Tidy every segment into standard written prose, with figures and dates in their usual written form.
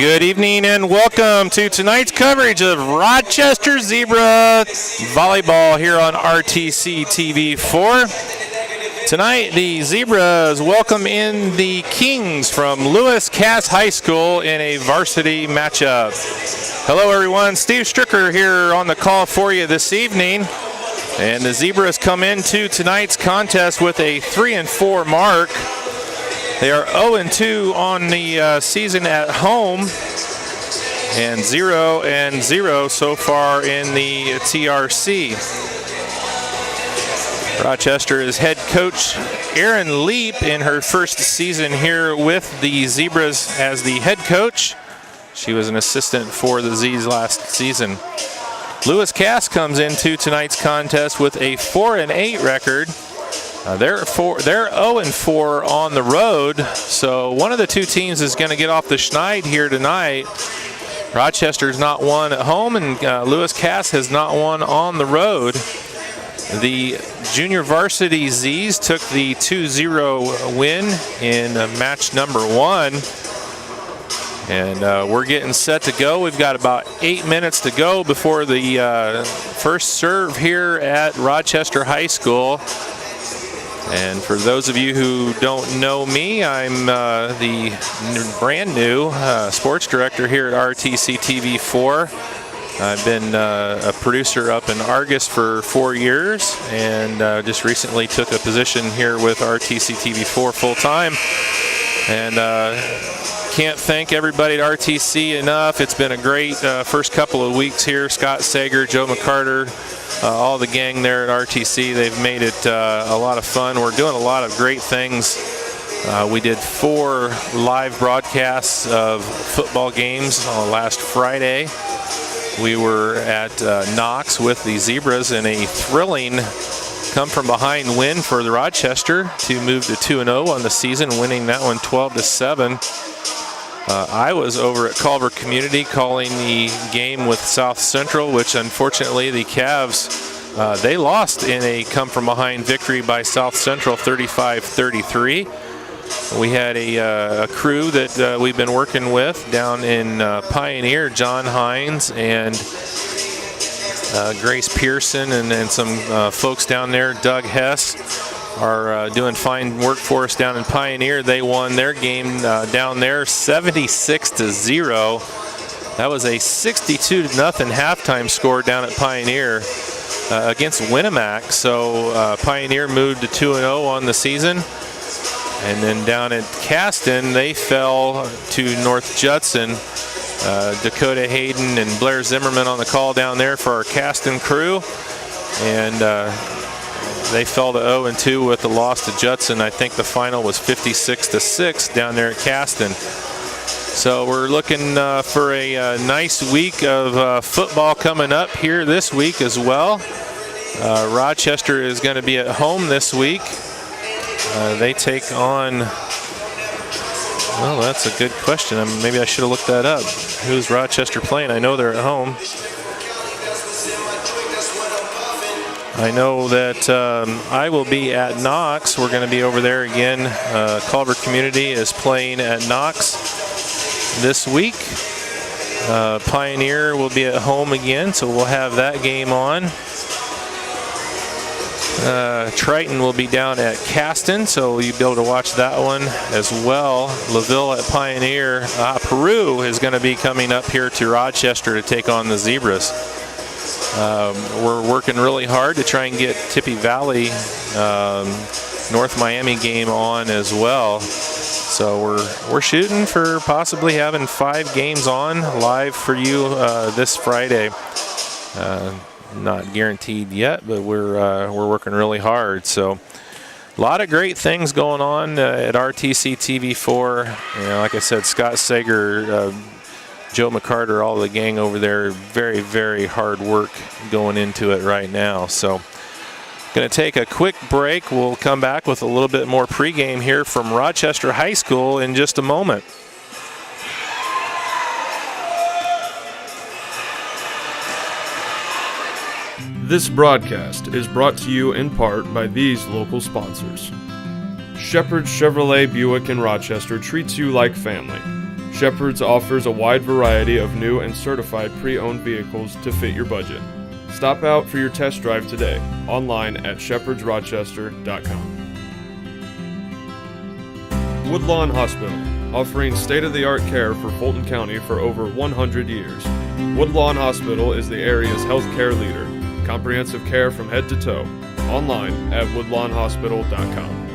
Good evening and welcome to tonight's coverage of Rochester Zebra Volleyball here on RTC TV4. Tonight the Zebras welcome in the Kings from Lewis Cass High School in a varsity matchup. Hello everyone, Steve Stricker here on the call for you this evening. And the Zebras come into tonight's contest with a 3-4 mark. They are 0-2 on the season at home and 0-0 so far in the TRC. Rochester is head coach Erin Leap in her first season here with the Zebras as the head coach. She was an assistant for the Z's last season. Lewis Cass comes into tonight's contest with a 4-8 record. They're 0-4 on the road, so one of the two teams is going to get off the schneid here tonight. Rochester's not won at home, and Lewis Cass has not won on the road. The junior varsity Z's took the 2-0 win in match number 1. And we're getting set to go. We've got about 8 minutes to go before the first serve here at Rochester High School. And for those of you who don't know me, I'm the brand new sports director here at RTC TV4. I've been a producer up in Argus for 4 years and just recently took a position here with RTC TV4 full-time. And can't thank everybody at RTC enough. It's been a great first couple of weeks here. Scott Sager, Joe McCarter, all the gang there at RTC, they've made it a lot of fun. We're doing a lot of great things. We did 4 live broadcasts of football games on last Friday. We were at Knox with the Zebras in a thrilling come-from-behind win for the Rochester to move to 2-0 on the season, winning that one 12-7. I was over at Culver Community calling the game with South Central, which unfortunately the Cavs, they lost in a come-from-behind victory by South Central 35-33. We had a crew that we've been working with down in Pioneer, John Hines and Grace Pearson and some folks down there, Doug Hess, are doing fine work for us down in Pioneer. They won their game down there 76-0. That was a 62-0 halftime score down at Pioneer against Winnemac. So Pioneer moved to 2-0 on the season. And then down at Caston, they fell to North Judson. Dakota Hayden and Blair Zimmerman on the call down there for our Caston crew. And they fell to 0-2 with the loss to Judson. I think the final was 56-6 down there at Caston. So we're looking for a nice week of football coming up here this week as well. Rochester is going to be at home this week. They take on, well, that's a good question. Maybe I should have looked that up. Who's Rochester playing? I know they're at home. I know that I will be at Knox. We're going to be over there again. Culver Community is playing at Knox this week. Pioneer will be at home again, so we'll have that game on. Triton will be down at Caston, so you'll be able to watch that one as well. LaVille at Pioneer. Peru is going to be coming up here to Rochester to take on the Zebras. We're working really hard to try and get Tippy Valley North Miami game on as well. So we're shooting for possibly having 5 games on live for you this Friday. Not guaranteed yet, but we're working really hard. So a lot of great things going on at RTC TV4. Like I said, Scott Sager, Joe McCarter, all the gang over there, very, very hard work going into it right now. So going to take a quick break. We'll come back with a little bit more pregame here from Rochester High School in just a moment. This broadcast is brought to you in part by these local sponsors. Shepherd Chevrolet Buick in Rochester treats you like family. Shepherd's offers a wide variety of new and certified pre-owned vehicles to fit your budget. Stop out for your test drive today, online at shepherdsrochester.com. Woodlawn Hospital, offering state-of-the-art care for Fulton County for over 100 years. Woodlawn Hospital is the area's healthcare leader. Comprehensive care from head to toe. Online at woodlawnhospital.com.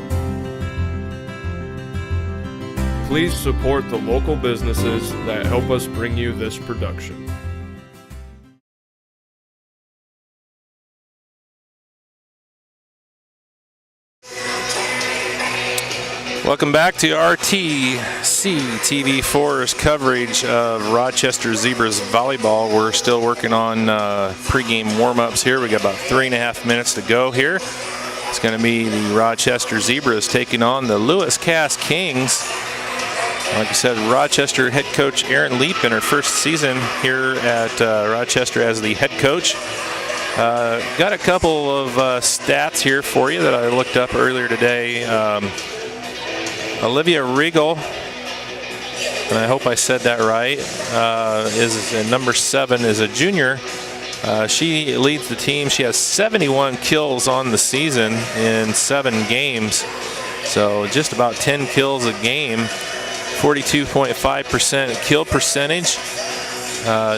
Please support the local businesses that help us bring you this production. Welcome back to RTC TV4's coverage of Rochester Zebras volleyball. We're still working on pregame warm-ups here. We got about 3.5 minutes to go here. It's going to be the Rochester Zebras taking on the Lewis Cass Kings. Like I said, Rochester head coach Erin Leap in her first season here at Rochester as the head coach. Got a couple of stats here for you that I looked up earlier today. Olivia Regal, and I hope I said that right, is number 7, is a junior. She leads the team. She has 71 kills on the season in 7 games, so just about 10 kills a game, 42.5% kill percentage.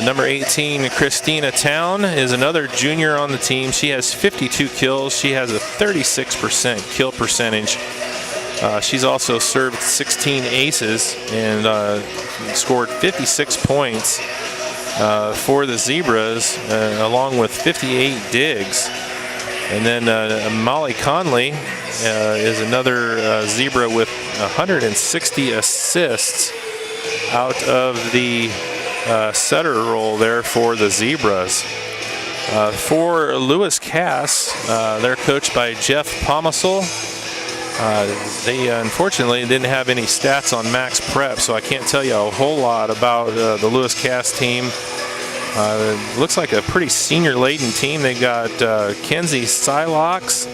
Number 18, Christina Town, is another junior on the team. She has 52 kills. She has a 36% kill percentage. She's also served 16 aces and scored 56 points for the Zebras, along with 58 digs. And then Molly Conley is another Zebra with 160 assists out of the setter role there for the Zebras. For Lewis Cass, they're coached by Jeff Pomasel. They unfortunately didn't have any stats on Max Prep, so I can't tell you a whole lot about the Lewis Cass team. Looks like a pretty senior-laden team. They got Kenzie Silcox,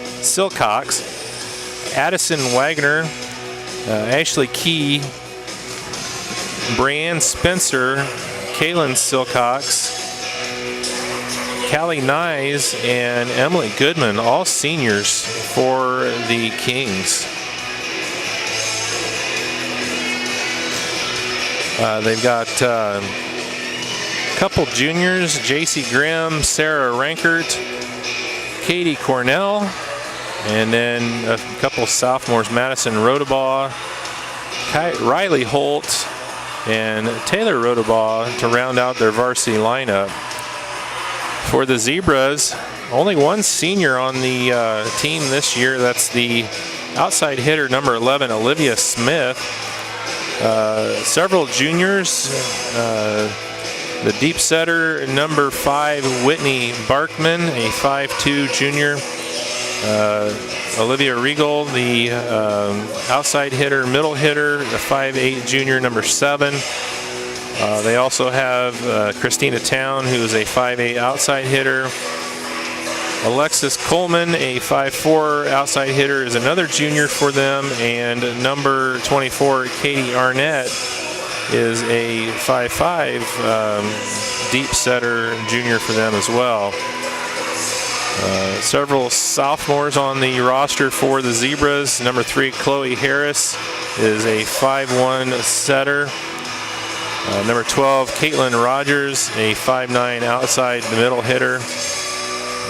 Addison Wagner, Ashley Key, Brianne Spencer, Kaylin Silcox, Callie Nyes, and Emily Goodman, all seniors for the Kings. They've got a couple juniors, JC Grimm, Sarah Rankert, Katie Cornell, and then a couple sophomores, Madison Rodabaugh, Riley Holt, and Taylor Rodabaugh to round out their varsity lineup. For the Zebras, only one senior on the team this year. That's the outside hitter, number 11, Olivia Smith. Several juniors. The deep setter, number 5, Whitney Barkman, a 5'2 junior. Olivia Regal, the outside hitter, middle hitter, a 5'8 junior, number 7. They also have Christina Town, who is a 5'8 outside hitter. Alexis Coleman, a 5'4 outside hitter, is another junior for them. And number 24, Katie Arnett, is a 5'5 deep setter junior for them as well. Several sophomores on the roster for the Zebras. Number 3, Chloe Harris, is a 5'1 setter. Number 12, Caitlin Rogers, a 5'9 outside middle hitter.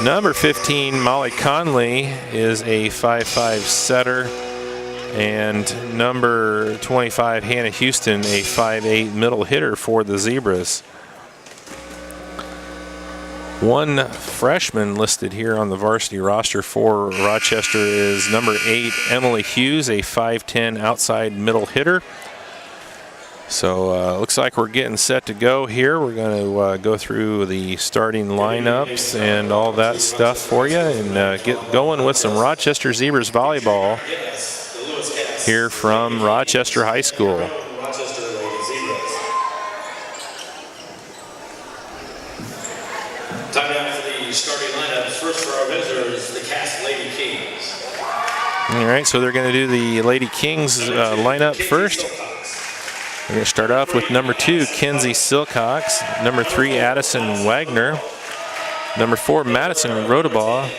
Number 15, Molly Conley, is a 5'5 setter. And number 25, Hannah Houston, a 5'8 middle hitter for the Zebras. One freshman listed here on the varsity roster for Rochester is number 8, Emily Hughes, a 5'10 outside middle hitter. So looks like we're getting set to go here. We're going to go through the starting lineups and all that stuff for you and get going with some Rochester Zebras volleyball here from Rochester High School. Time now for the starting lineup. First for our visitors, the Cass Lady Kings. All right, so they're going to do the Lady Kings lineup first. We're going to start off with number 2, Kenzie Silcox. Number 3, Addison Wagner. Number 4, Madison Rodabaugh.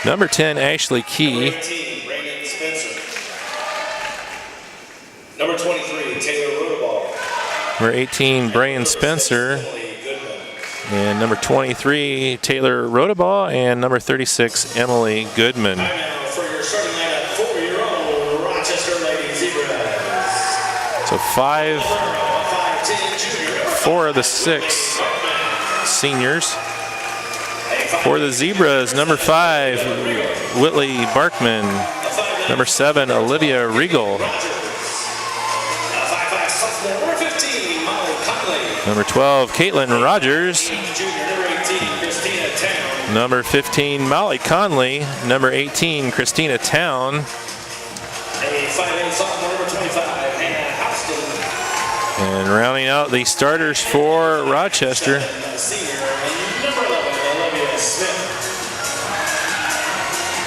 Number 10, Ashley Key. Number 23, Taylor Rodabaugh. Number 18, Brian Spencer. And number 23, Taylor Rodabaugh. And number 36, Emily Goodman. Time now for your starting lineup, 4-year-old Rochester Lady Zebras. So 4 of the 6 seniors. For the Zebras, number 5, Whitley Barkman. Number 7, Olivia Regal. Number 12, Caitlin Rogers. Number 15, Molly Conley. Number 18, Christina Town. And rounding out the starters for Rochester,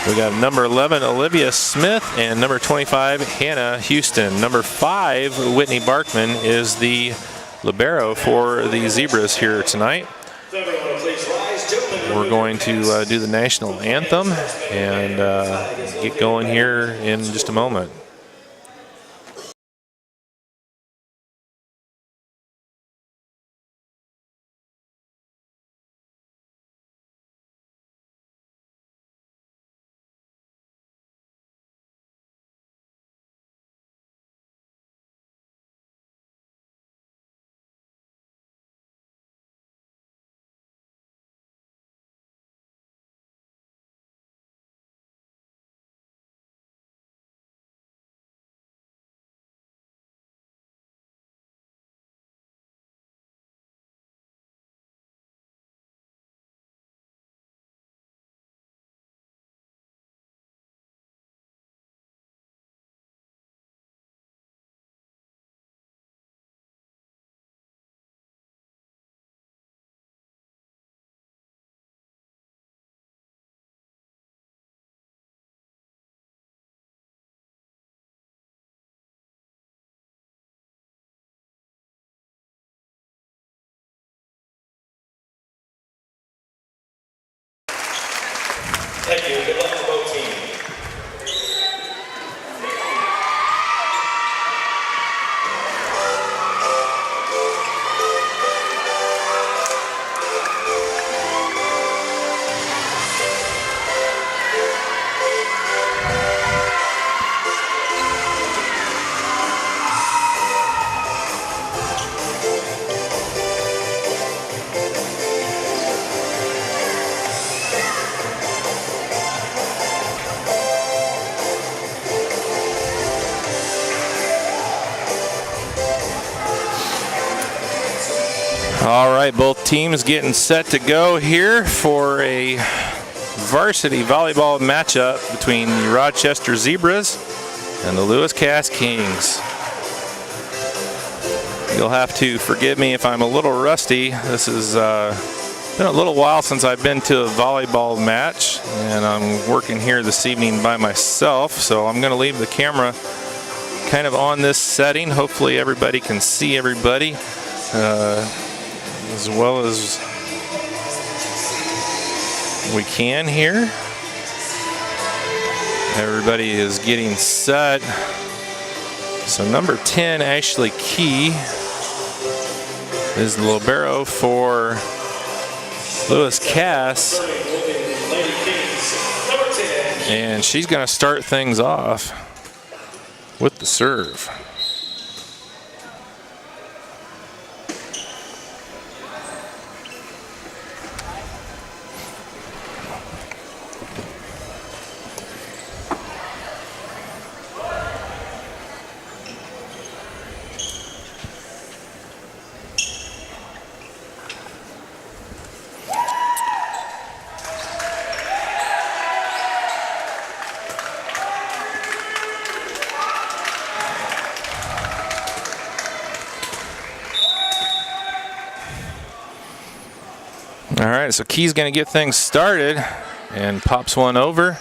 we got number 11, Olivia Smith, and number 25, Hannah Houston. Number 5, Whitney Barkman, is the libero for the Zebras here tonight. We're going to do the national anthem and get going here in just a moment. Thank you. Good luck for both teams. All right, both teams getting set to go here for a varsity volleyball matchup between the Rochester Zebras and the Lewis Cass Kings. You'll have to forgive me if I'm a little rusty. This has been a little while since I've been to a volleyball match, and I'm working here this evening by myself, so I'm going to leave the camera kind of on this setting. Hopefully everybody can see everybody as well as we can here. Everybody is getting set. So number 10, Ashley Key, is the libero for Lewis Cass. And she's going to start things off with the serve. All right, so Key's going to get things started and pops one over.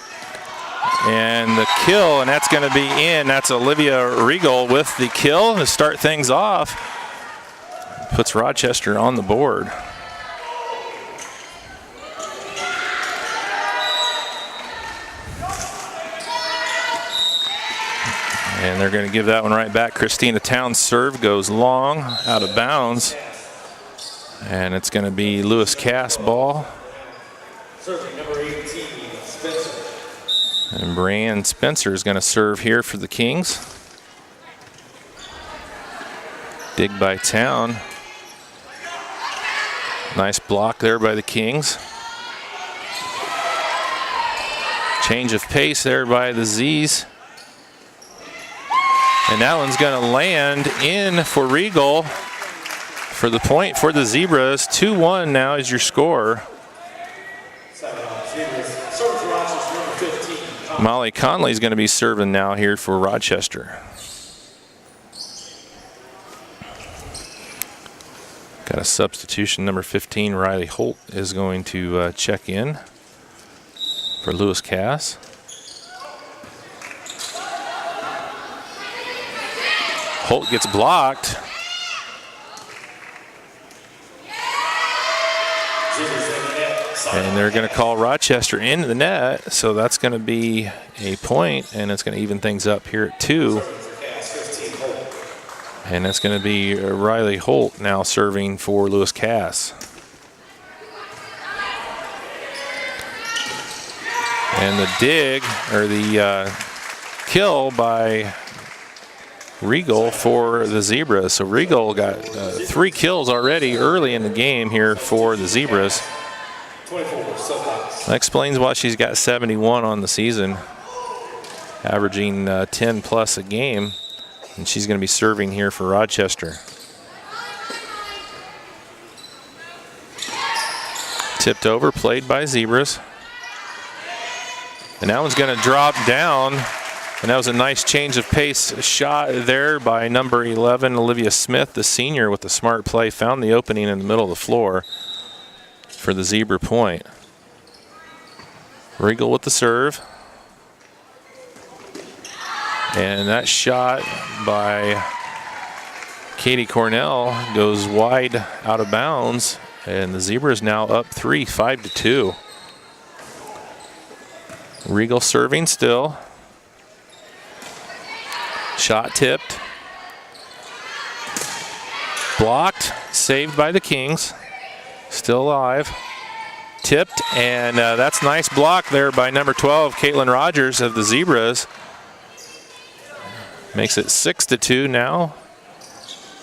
And the kill, and that's going to be in. That's Olivia Regal with the kill to start things off. Puts Rochester on the board. And they're going to give that one right back. Christina Town's serve goes long, out of bounds. And it's going to be Lewis Cass ball. Serving number 18, Spencer. And Brianne Spencer is going to serve here for the Kings. Dig by Town. Nice block there by the Kings. Change of pace there by the Z's. And that one's going to land in for Regal for the point for the Zebras. 2-1 now is your score. Molly Conley is going to be serving now here for Rochester. Got a substitution. Number 15, Riley Holt, is going to check in for Lewis Cass. Holt gets blocked. And they're going to call Rochester into the net, so that's going to be a point, and it's going to even things up here at 2. And that's going to be Riley Holt now serving for Lewis Cass. And the dig, or the kill by Regal for the Zebras. So Regal got 3 kills already early in the game here for the Zebras. That explains why she's got 71 on the season, averaging 10 plus a game. And she's going to be serving here for Rochester. Tipped over, played by Zebras. And that one's going to drop down. And that was a nice change of pace shot there by number 11, Olivia Smith, the senior, with the smart play. Found the opening in the middle of the floor for the Zebra point. Regal with the serve. And that shot by Katie Cornell goes wide out of bounds. And the Zebras now up 3, 5-2. Regal serving still. Shot tipped. Blocked, saved by the Kings. Still alive. Tipped, and that's nice block there by number 12, Caitlin Rogers of the Zebras. Makes it 6-2 now.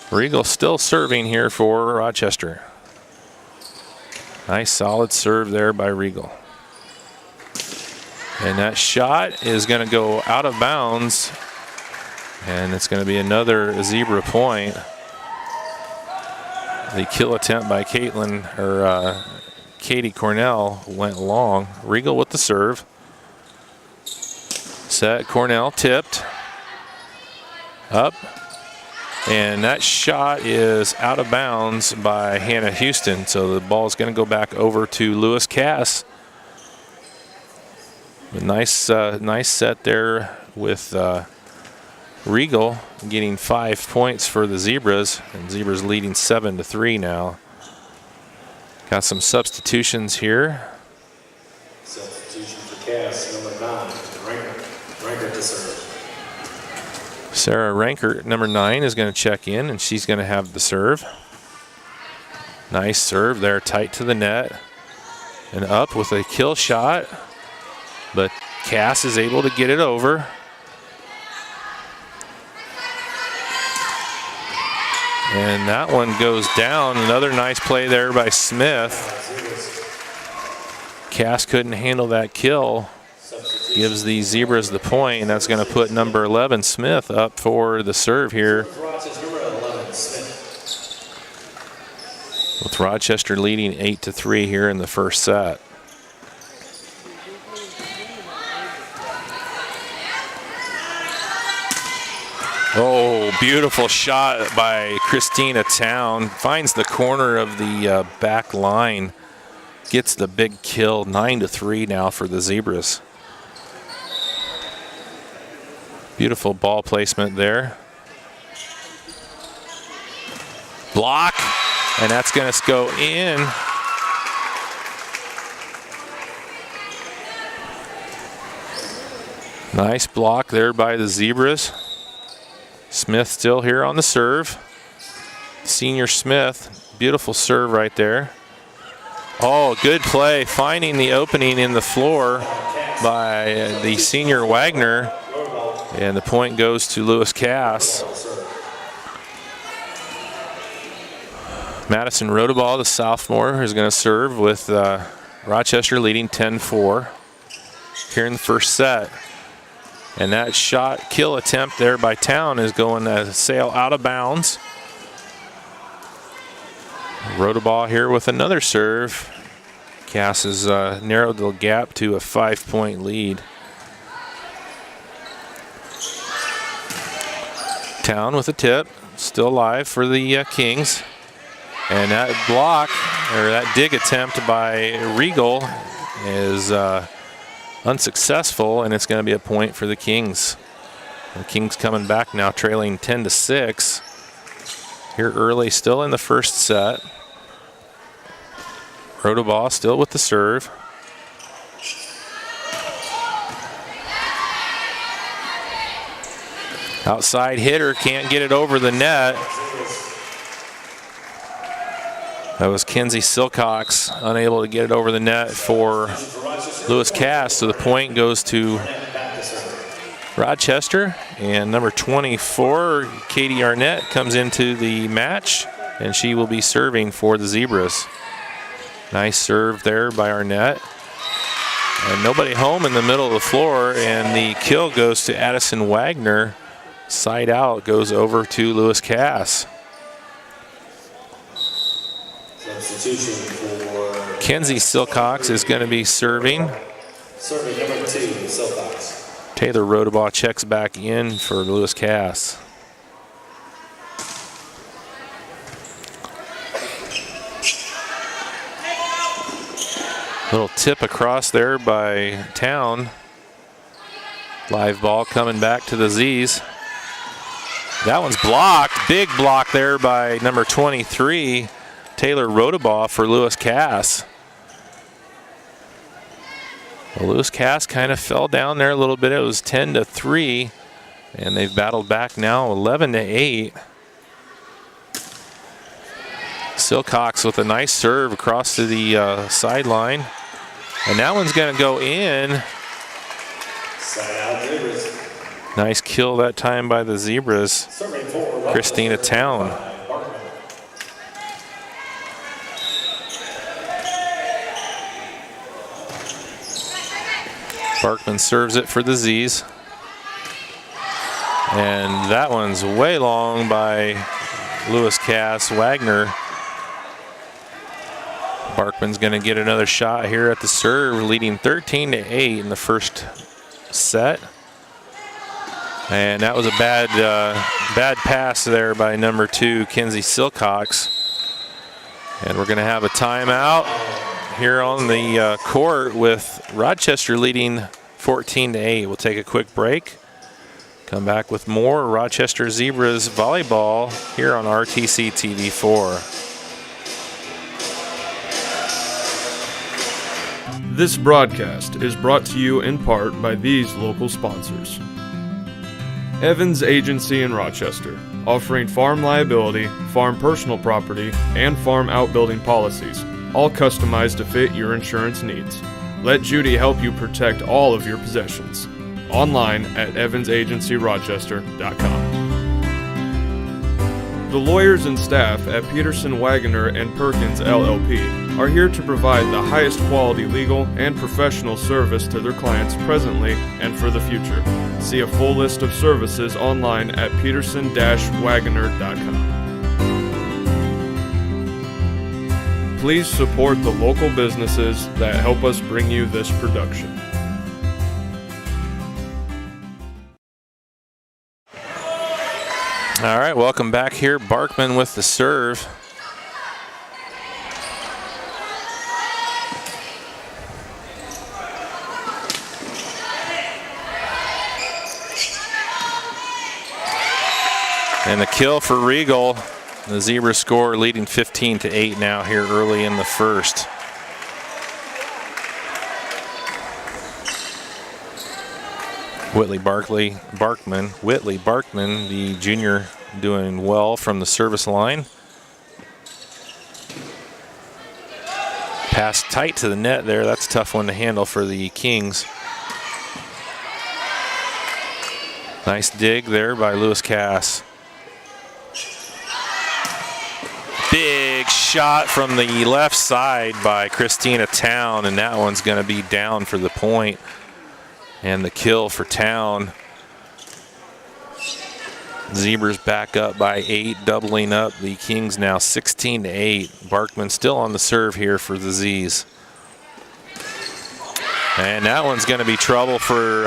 Regal still serving here for Rochester. Nice solid serve there by Regal. And that shot is going to go out of bounds. And it's going to be another Zebra point. The kill attempt by Caitlin, or Katie Cornell, went long. Regal with the serve. Set, Cornell tipped. Up. And that shot is out of bounds by Hannah Houston. So the ball is going to go back over to Lewis Cass. A nice set there with Regal getting 5 points for the Zebras, and Zebras leading 7-3 now. Got some substitutions here. Substitution for Cass, number 9, Rankert to serve. Sarah Rankert, number 9, is going to check in, and she's going to have the serve. Nice serve there, tight to the net. And up with a kill shot, but Cass is able to get it over. And that one goes down. Another nice play there by Smith. Cass couldn't handle that kill. Gives the Zebras the point, and that's going to put number 11, Smith, up for the serve here. With Rochester leading 8-3 here in the first set. Oh, beautiful shot by Christina Town. Finds the corner of the back line. Gets the big kill. 9-3 now for the Zebras. Beautiful ball placement there. Block, and that's going to go in. Nice block there by the Zebras. Smith still here on the serve. Senior Smith, beautiful serve right there. Oh, good play, finding the opening in the floor by the senior Wagner. And the point goes to Lewis Cass. Madison Rotaball, the sophomore, is going to serve with Rochester leading 10-4 here in the first set. And that shot kill attempt there by Town is going to sail out of bounds. Rotaball here with another serve. Cass has narrowed the gap to a 5-point lead. Town with a tip, still alive for the Kings. And that block, or that dig attempt by Regal is unsuccessful, and it's going to be a point for the Kings. The Kings coming back now, trailing 10-6. Here early, still in the first set. Rotaball still with the serve. Outside hitter can't get it over the net. That was Kenzie Silcox, unable to get it over the net for Lewis Cass. So the point goes to Rochester. And number 24, Katie Arnett, comes into the match, and she will be serving for the Zebras. Nice serve there by Arnett. And nobody home in the middle of the floor, and the kill goes to Addison Wagner. Side out goes over to Lewis Cass. Substitution for Kenzie Silcox is going to be serving. serving number 2, Silcox. Taylor Rotaball checks back in for Lewis Cass. Little tip across there by Town. Live ball coming back to the Z's. That one's blocked. Big block there by number 23, Taylor Rotaball for Lewis Cass. Well, Lewis Cass kind of fell down there a little bit. It was 10-3, and they've battled back now 11-8. Silcox with a nice serve across to the sideline. And that one's going to go in. Side out Zebras. Nice kill that time by the Zebras. Serving for Christina Town. Barkman serves it for the Z's. And that one's way long by Lewis Cass. Wagner. Barkman's going to get another shot here at the serve, leading 13-8 in the first set. And that was a bad pass there by number 2, Kenzie Silcox. And we're going to have a timeout here on the court with Rochester leading 14-8. We'll take a quick break. Come back with more Rochester Zebras volleyball here on RTC TV4. This broadcast is brought to you in part by these local sponsors. Evans Agency in Rochester, offering farm liability, farm personal property, and farm outbuilding policies, all customized to fit your insurance needs. Let Judy help you protect all of your possessions. Online at evansagencyrochester.com. The lawyers and staff at Peterson, Wagoner & Perkins LLP are here to provide the highest quality legal and professional service to their clients presently and for the future. See a full list of services online at peterson-wagoner.com. Please support the local businesses that help us bring you this production. All right, welcome back here. Barkman with the serve. And the kill for Regal. The Zebra score leading 15-8 now here early in the first. Whitley Barkman, the junior, doing well from the service line. Pass tight to the net there. That's a tough one to handle for the Kings. Nice dig there by Lewis Cass. Big shot from the left side by Christina Town, and that one's going to be down for the point. And the kill for Town. Zebras back up by 8, doubling up. The Kings now 16-8. Barkman still on the serve here for the Z's. And that one's going to be trouble for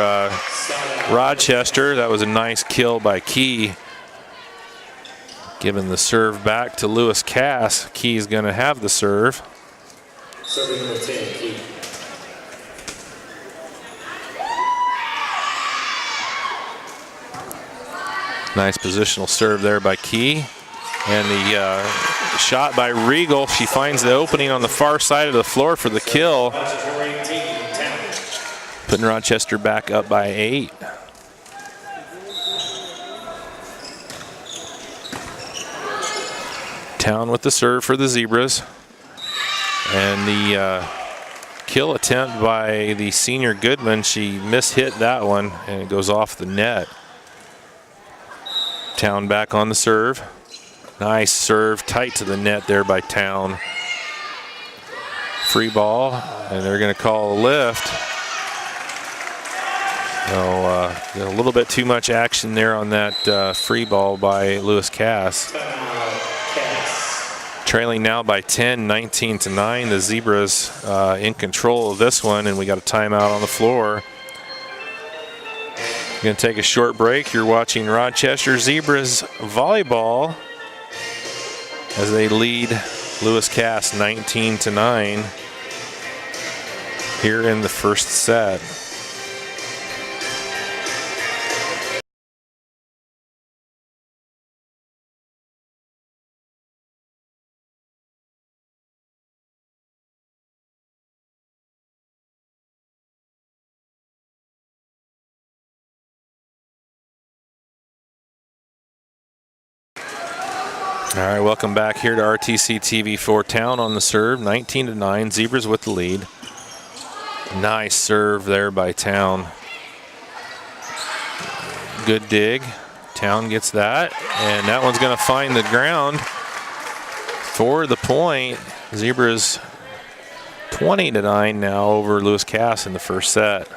Rochester. That was a nice kill by Key. Giving the serve back to Lewis Cass. Key's going to have the serve. Serving number 10, Key. Nice positional serve there by Key. And the shot by Regal. She finds the opening on the far side of the floor for the kill. Putting Rochester back up by 8. Town with the serve for the Zebras. And the kill attempt by the senior Goodman. She mishit that one and it goes off the net. Town back on the serve. Nice serve, tight to the net there by Town. Free ball, and they're going to call a lift. So a little bit too much action there on that free ball by Lewis Cass. Trailing now by 10, 19-9. The Zebras in control of this one, and we got a timeout on the floor. Going to take a short break. You're watching Rochester Zebras volleyball as they lead Lewis Cass 19-9 here in the first set. All right, welcome back here to RTC TV for Town on the serve, 19-9. Zebras with the lead. Nice serve there by Town. Good dig. Town gets that, and that one's going to find the ground for the point. Zebras 20-9 now over Lewis Cass in the first set.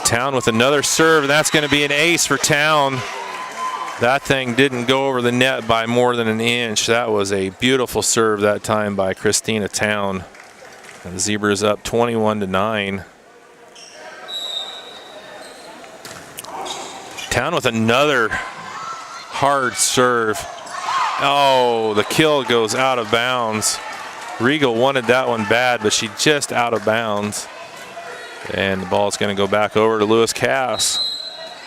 Town with another serve, and that's going to be an ace for Town. That thing didn't go over the net by more than an inch. That was a beautiful serve that time by Christina Town. And the Zebras up 21-9. Town with another hard serve. Oh, the kill goes out of bounds. Regal wanted that one bad, but she just out of bounds. And the ball is going to go back over to Lewis Cass.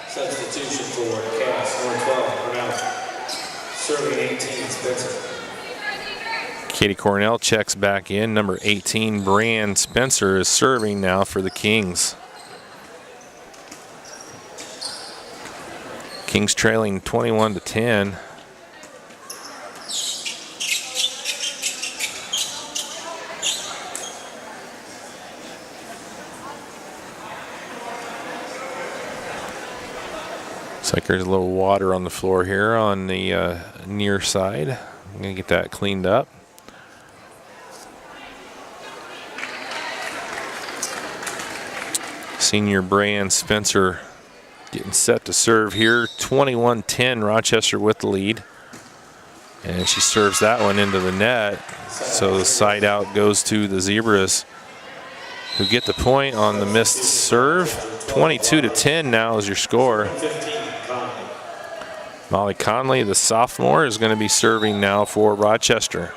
Substitution for Cass, number 12, Cornell. Serving 18, Spencer. Katie Cornell checks back in. Number 18, Brian Spencer, is serving now for the Kings. Kings trailing 21-10. Looks like there's a little water on the floor here on the near side. I'm going to get that cleaned up. Senior Brian Spencer getting set to serve here. 21-10, Rochester with the lead. And she serves that one into the net. So the side out goes to the Zebras, who get the point on the missed serve. 22-10 now is your score. Molly Conley, the sophomore, is going to be serving now for Rochester.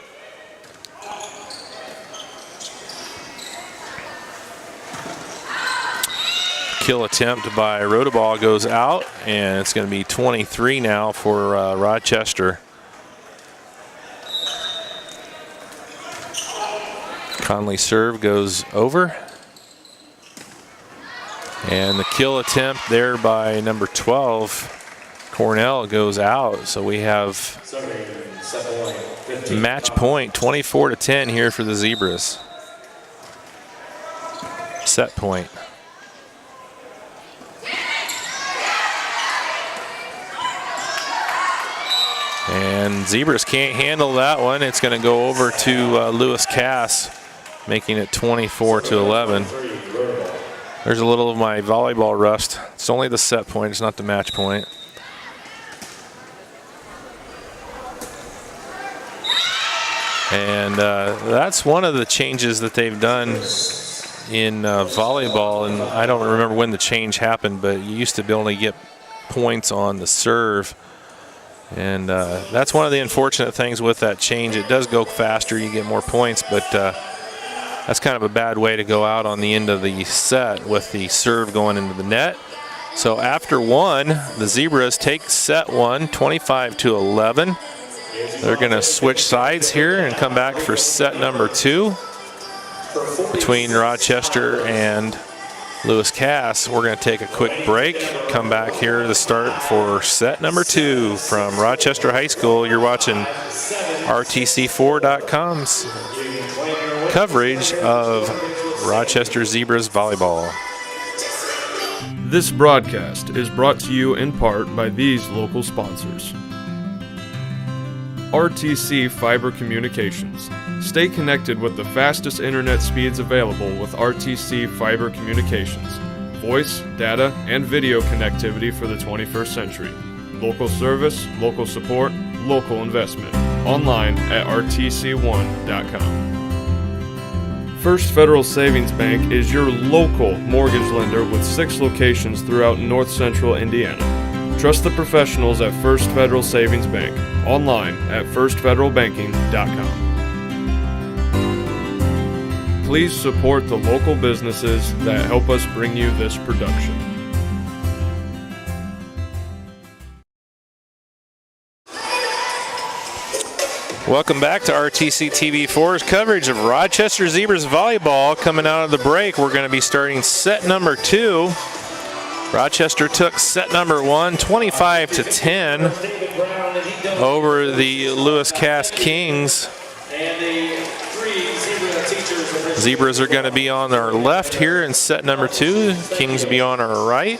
kill attempt by Volleyball goes out, and it's going to be 23 now for Rochester. Conley's serve goes over. And the kill attempt there by number 12, Cornell, goes out. So we have match point, 24-10 here for the Zebras. Set point. And Zebras can't handle that one. It's going to go over to Lewis Cass, making it 24-11. There's a little of my volleyball rust. It's only the set point, it's not the match point. And that's one of the changes that they've done in volleyball, and I don't remember when the change happened, but you used to be able to get points on the serve. And that's one of the unfortunate things with that change. It does go faster, you get more points, but that's kind of a bad way to go out on the end of the set with the serve going into the net. So after one, the Zebras take set one, 25-11. They're going to switch sides here and come back for set number 2 between Rochester and Lewis Cass. We're going to take a quick break, come back here to start for set number 2 from Rochester High School. You're watching RTC4.com's coverage of Rochester Zebras volleyball. This broadcast is brought to you in part by these local sponsors. RTC Fiber Communications. Stay connected with the fastest internet speeds available with RTC Fiber Communications. Voice, data, and video connectivity for the 21st century. Local service, local support, local investment. Online at rtc1.com. First Federal Savings Bank is your local mortgage lender with 6 locations throughout north central Indiana. Trust the professionals at First Federal Savings Bank. Online at firstfederalbanking.com. Please support the local businesses that help us bring you this production. Welcome back to RTC TV4's coverage of Rochester Zebras volleyball. Coming out of the break, we're going to be starting set number 2. Rochester took set number 1, 25-10 over the Lewis Cass Kings. Zebras are going to be on our left here in set number 2. Kings will be on our right.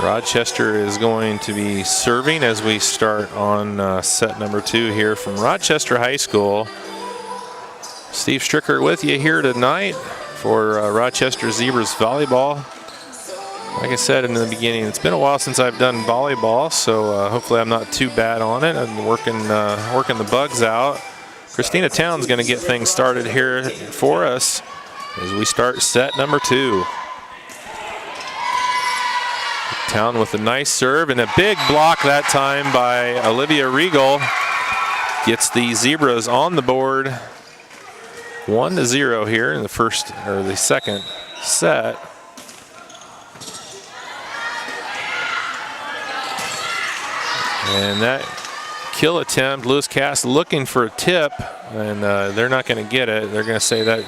Rochester is going to be serving as we start on set number 2 here from Rochester High School. Steve Stricker with you here tonight for Rochester Zebras volleyball. Like I said in the beginning, it's been a while since I've done volleyball, so hopefully I'm not too bad on it. I'm working the bugs out. Christina Town's going to get things started here for us as we start set number 2. Town with a nice serve and a big block that time by Olivia Regal. Gets the Zebras on the board 1-0 here in the second set. And that kill attempt, Lewis Cass looking for a tip, and they're not going to get it. They're going to say that,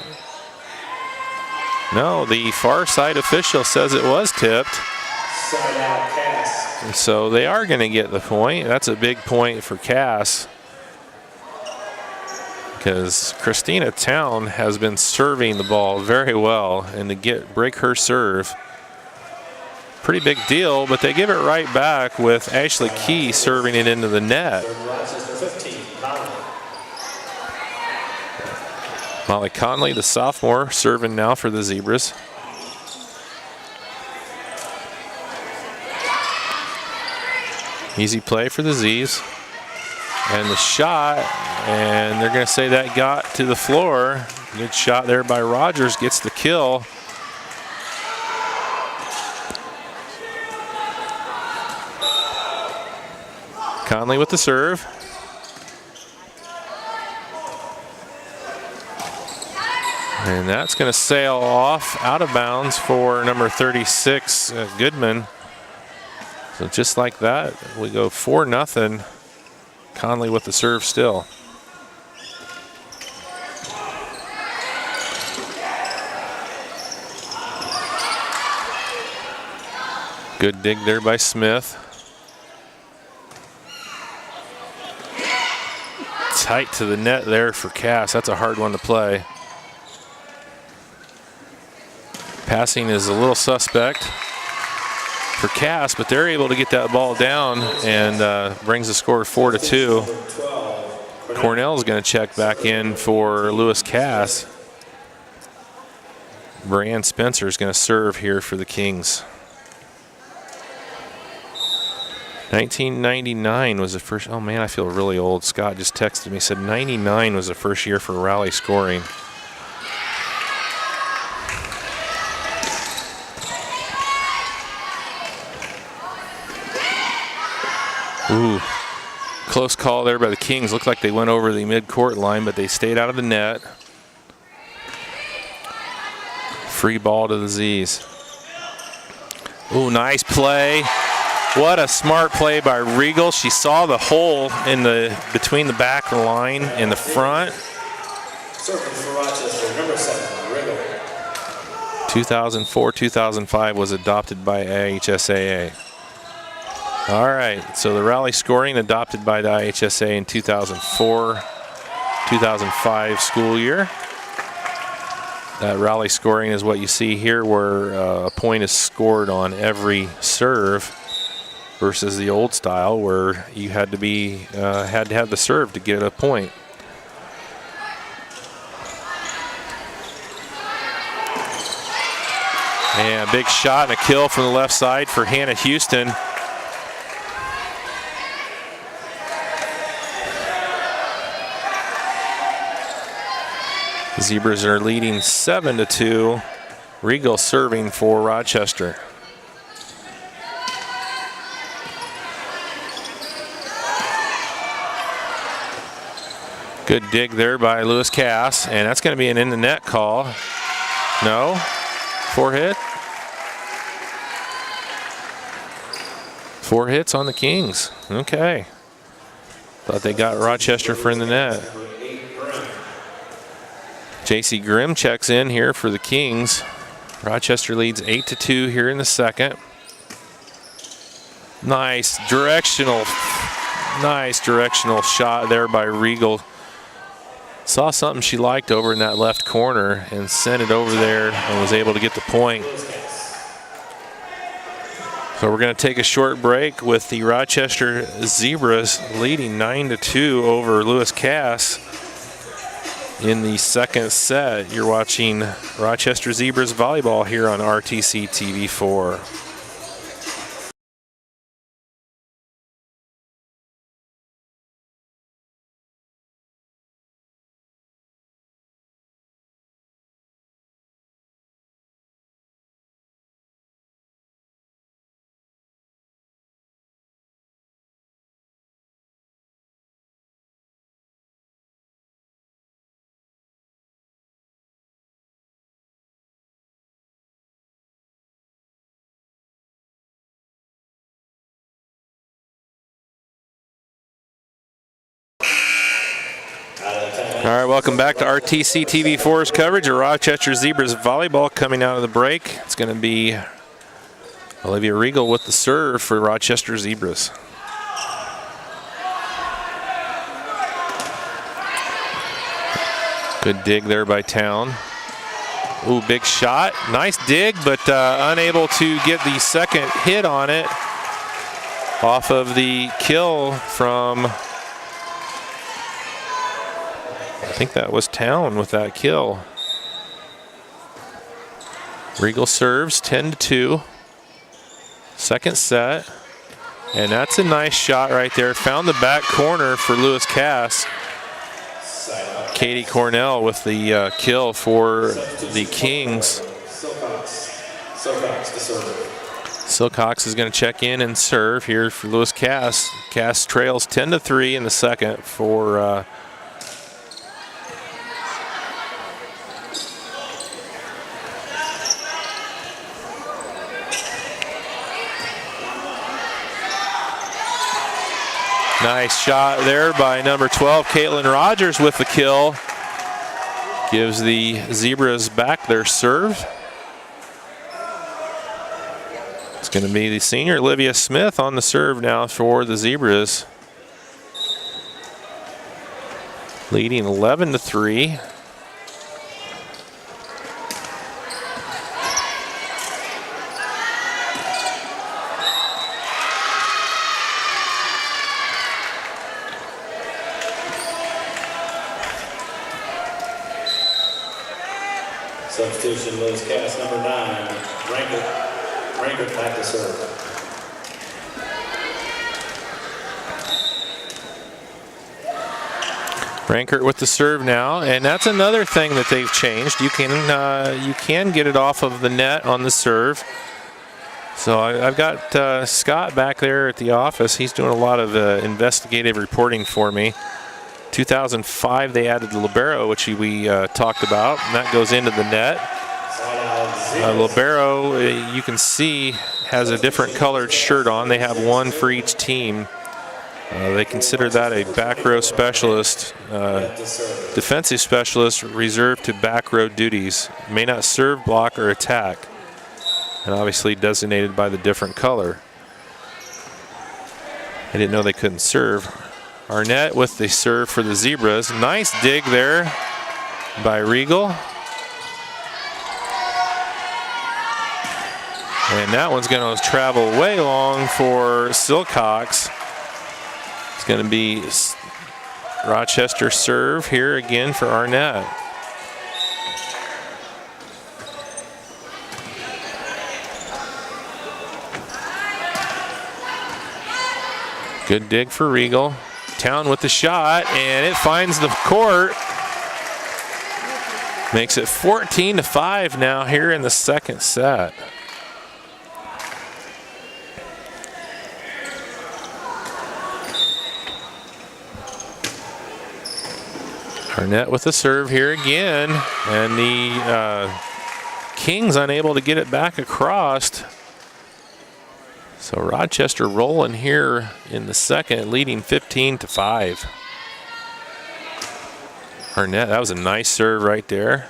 no, the far side official says it was tipped. So they are going to get the point. That's a big point for Cass, because Christina Town has been serving the ball very well, and to break her serve, pretty big deal, but they give it right back with Ashley Key serving it into the net. Molly Conley, the sophomore, serving now for the Zebras. Easy play for the Z's. And the shot, and they're going to say that got to the floor. Good shot there by Rogers, gets the kill. Conley with the serve. And that's going to sail off out of bounds for number 36, Goodman. So just like that, we go 4-0. Conley with the serve still. Good dig there by Smith. Tight to the net there for Cass. That's a hard one to play. Passing is a little suspect for Cass, but they're able to get that ball down and brings the score 4-2. Cornell's going to check back in for Lewis Cass. Brianne Spencer is going to serve here for the Kings. 1999 was the first. Oh man, I feel really old. Scott just texted me, said 99 was the first year for rally scoring. Ooh, close call there by the Kings. Looked like they went over the mid-court line, but they stayed out of the net. Free ball to the Z's. Ooh, nice play. What a smart play by Regal. She saw the hole in between the back line and the front. Serving for Rochester, number 7, Regal. 2004-2005 was adopted by IHSAA. All right, so the rally scoring adopted by the IHSA in 2004-2005 school year. That rally scoring is what you see here, where a point is scored on every serve, versus the old style where you had to have the serve to get a point. And a big shot and a kill from the left side for Hannah Houston. The Zebras are leading 7-2. Regal serving for Rochester. Good dig there by Lewis Cass, and that's going to be an in the net call. No, 4 hit. 4 hits on the Kings. Okay. Thought they got Rochester for in the net. JC Grimm checks in here for the Kings. Rochester leads 8-2 here in the second. Nice directional shot there by Regal. Saw something she liked over in that left corner and sent it over there and was able to get the point. So we're going to take a short break with the Rochester Zebras leading 9-2 over Lewis Cass in the second set. You're watching Rochester Zebras volleyball here on RTC TV4. All right, welcome back to RTC TV4's coverage of Rochester Zebras volleyball coming out of the break. It's going to be Olivia Regal with the serve for Rochester Zebras. Good dig there by Town. Ooh, big shot. Nice dig, but unable to get the second hit on it off of the kill from, I think that was Town with that kill. Regal serves 10-2. Second set. And that's a nice shot right there. Found the back corner for Lewis Cass. Katie Cornell with the kill for the Kings. Silcox is going to check in and serve here for Lewis Cass. Cass trails 10-3 in the second for Nice shot there by number 12, Caitlin Rogers with the kill. Gives the Zebras back their serve. It's going to be the senior Olivia Smith on the serve now for the Zebras. Leading 11-3. Substitution, Liz Cass, number 9, Rankert back to serve. Rankert with the serve now, and that's another thing that they've changed. You can get it off of the net on the serve. So I've got Scott back there at the office. He's doing a lot of investigative reporting for me. 2005, they added the libero, which we talked about, and that goes into the net. Libero, you can see, has a different colored shirt on. They have one for each team. They consider that a back row specialist, defensive specialist reserved to back row duties. May not serve, block, or attack, and obviously designated by the different color. I didn't know they couldn't serve. Arnett with the serve for the Zebras. Nice dig there by Regal. And that one's going to travel way long for Silcox. It's going to be Rochester serve here again for Arnett. Good dig for Regal. Town with the shot, and it finds the court. Makes it 14-5 now here in the second set. Arnett with the serve here again, and the Kings unable to get it back across. So Rochester rolling here in the second, leading 15-5. Arnett, that was a nice serve right there.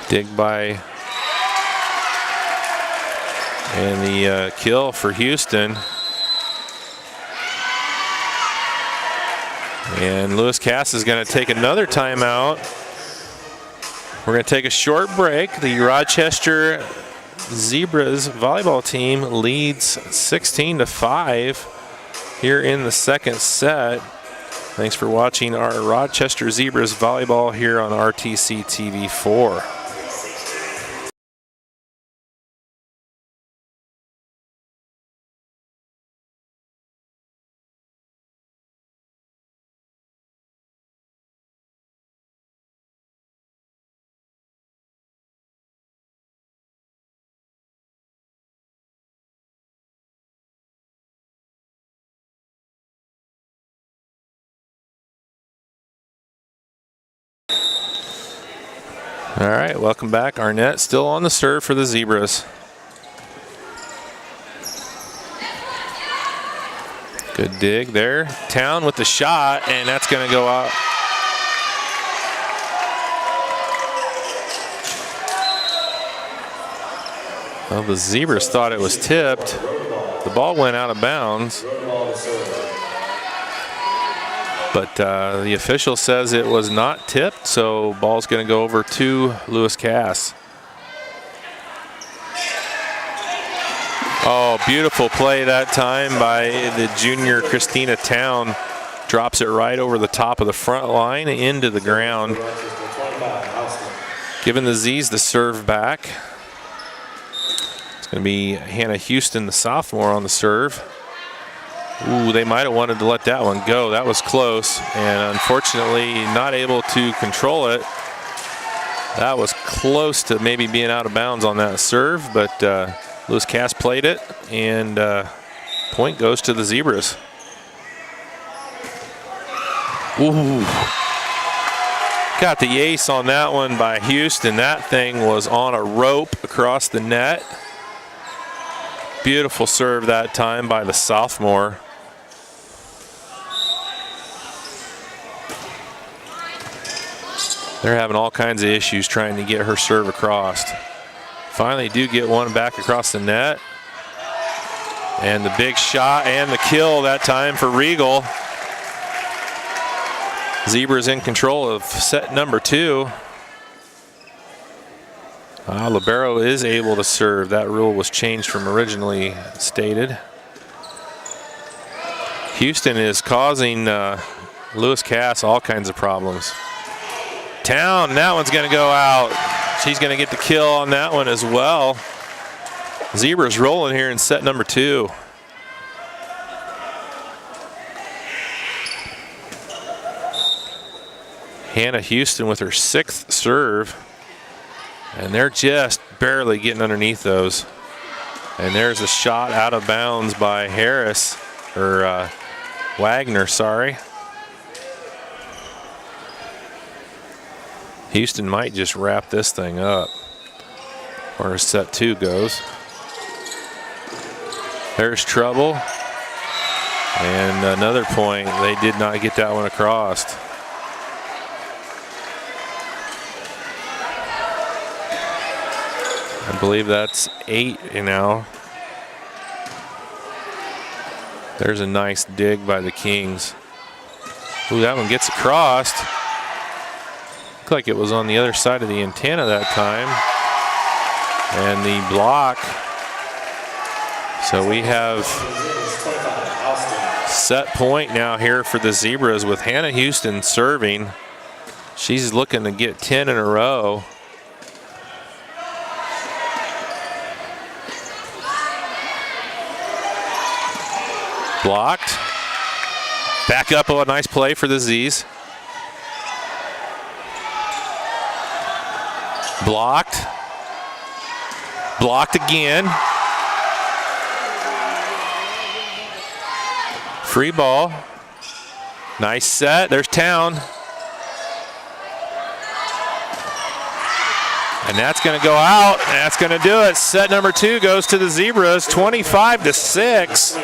Dig by, and the kill for Houston. And Lewis Cass is going to take another timeout. We're going to take a short break. The Rochester Zebras volleyball team leads 16-5 here in the second set. Thanks for watching our Rochester Zebras volleyball here on RTC TV 4. All right, welcome back. Arnett still on the serve for the Zebras. Good dig there. Town with the shot, and that's going to go out. Well, the Zebras thought it was tipped. The ball went out of bounds. But the official says it was not tipped, so ball's going to go over to Lewis Cass. Oh, beautiful play that time by the junior Christina Town. Drops it right over the top of the front line into the ground. Giving the Z's the serve back. It's going to be Hannah Houston, the sophomore, on the serve. Ooh, they might have wanted to let that one go. That was close, and unfortunately not able to control it. That was close to maybe being out of bounds on that serve, but Lewis Cass played it, and point goes to the Zebras. Ooh. Got the ace on that one by Houston. That thing was on a rope across the net. Beautiful serve that time by the sophomore. They're having all kinds of issues trying to get her serve across. Finally do get one back across the net. And the big shot and the kill that time for Regal. Zebras in control of set number 2. Libero is able to serve. That rule was changed from originally stated. Houston is causing Lewis Cass all kinds of problems. Town, that one's going to go out. She's going to get the kill on that one as well. Zebras rolling here in set number 2. Hannah Houston with her 6th serve. And they're just barely getting underneath those. And there's a shot out of bounds by Harris, or Wagner, sorry. Houston might just wrap this thing up, or set 2 goes. There's trouble. And another point, they did not get that one across. I believe that's 8 now. There's a nice dig by the Kings. Ooh, that one gets across. Looked like it was on the other side of the antenna that time. And the block. So we have set point now here for the Zebras with Hannah Houston serving. She's looking to get 10 in a row. Blocked. Back up, a nice play for the Z's. Blocked. Blocked again. Free ball. Nice set. There's Town. And that's going to go out. That's going to do it. Set number 2 goes to the Zebras, 25-6.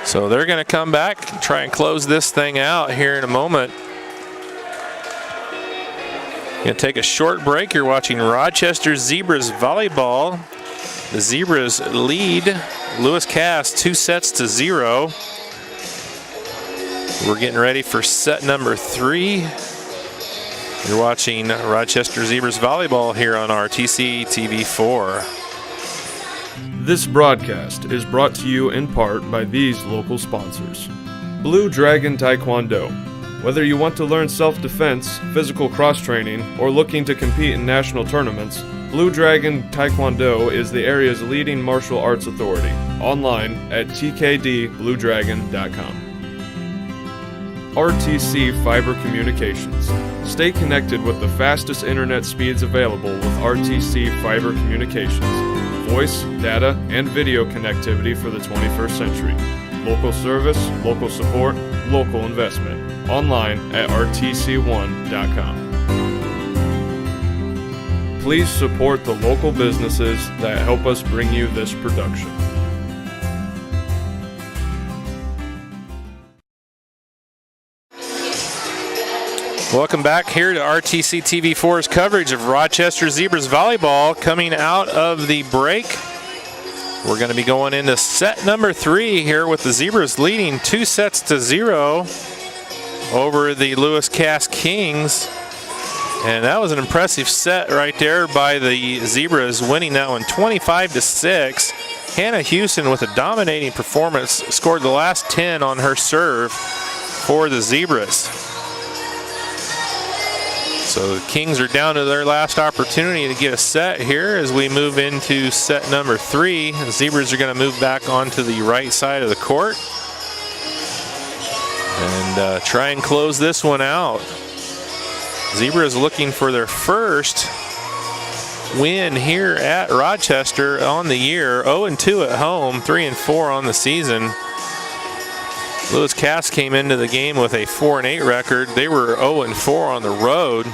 So they're going to come back and try and close this thing out here in a moment. Going to take a short break. You're watching Rochester Zebras volleyball. The Zebras lead Lewis Cass 2-0. We're getting ready for set number 3. You're watching Rochester Zebras volleyball here on RTC TV4. This broadcast is brought to you in part by these local sponsors. Blue Dragon Taekwondo. Whether you want to learn self-defense, physical cross-training, or looking to compete in national tournaments, Blue Dragon Taekwondo is the area's leading martial arts authority. Online at tkdbluedragon.com. RTC Fiber Communications. Stay connected with the fastest internet speeds available with RTC Fiber Communications. Voice, data, and video connectivity for the 21st century. Local service, local support, local investment. Online at rtc1.com. Please support the local businesses that help us bring you this production. Welcome back here to RTC TV4's coverage of Rochester Zebras volleyball. Coming out of the break, we're going to be going into set number 3 here with the Zebras leading 2-0 over the Lewis Cass Kings. And that was an impressive set right there by the Zebras, winning that one 25-6. Hannah Houston with a dominating performance, scored the last 10 on her serve for the Zebras. So the Kings are down to their last opportunity to get a set here as we move into set number 3. The Zebras are going to move back onto the right side of the court and try and close this one out. Zebras looking for their first win here at Rochester on the year. 0-2 at home, 3-4 on the season. Lewis Cass came into the game with a 4-8 record. They were 0-4 on the road.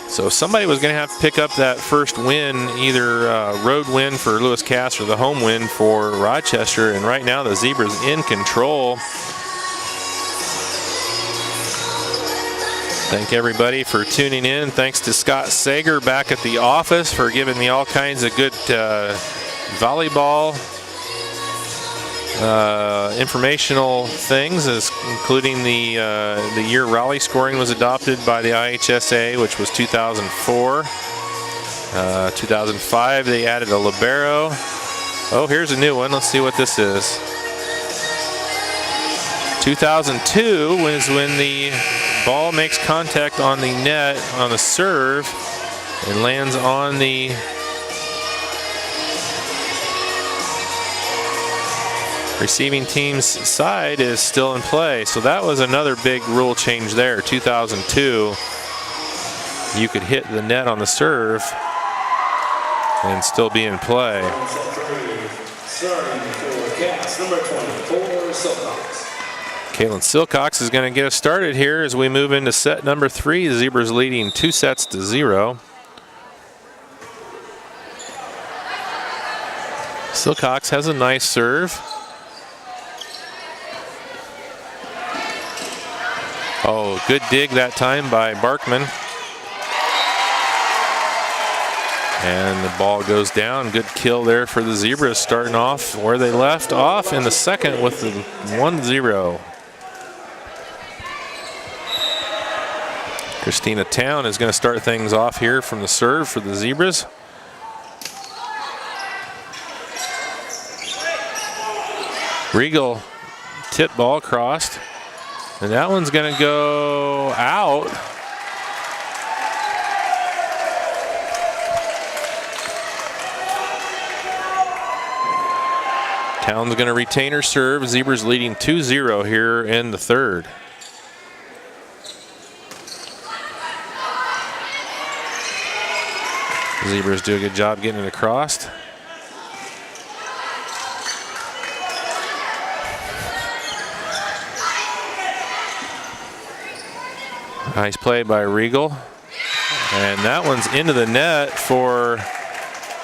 So somebody was going to have to pick up that first win, either road win for Lewis Cass or the home win for Rochester. And right now the Zebras in control. Thank everybody for tuning in. Thanks to Scott Sager back at the office for giving me all kinds of good volleyball informational things, including the year rally scoring was adopted by the IHSA, which was 2004. 2005 they added a libero. Oh, here's a new one. Let's see what this is. 2002 was when the ball makes contact on the net on the serve and lands on the receiving team's side is still in play. So that was another big rule change there. 2002, you could hit the net on the serve and still be in play. Starting for Cass, number 24, Silcox. Caitlin Silcox is going to get us started here as we move into set number 3. The Zebras leading 2-0. Silcox has a nice serve. Oh, good dig that time by Barkman. And the ball goes down. Good kill there for the Zebras, starting off where they left off in the second with the 1-0. Christina Town is going to start things off here from the serve for the Zebras. Regal tip ball crossed. And that one's going to go out. Town's going to retain her serve. Zebras leading 2-0 here in the third. Zebras do a good job getting it across. Nice play by Regal. And that one's into the net for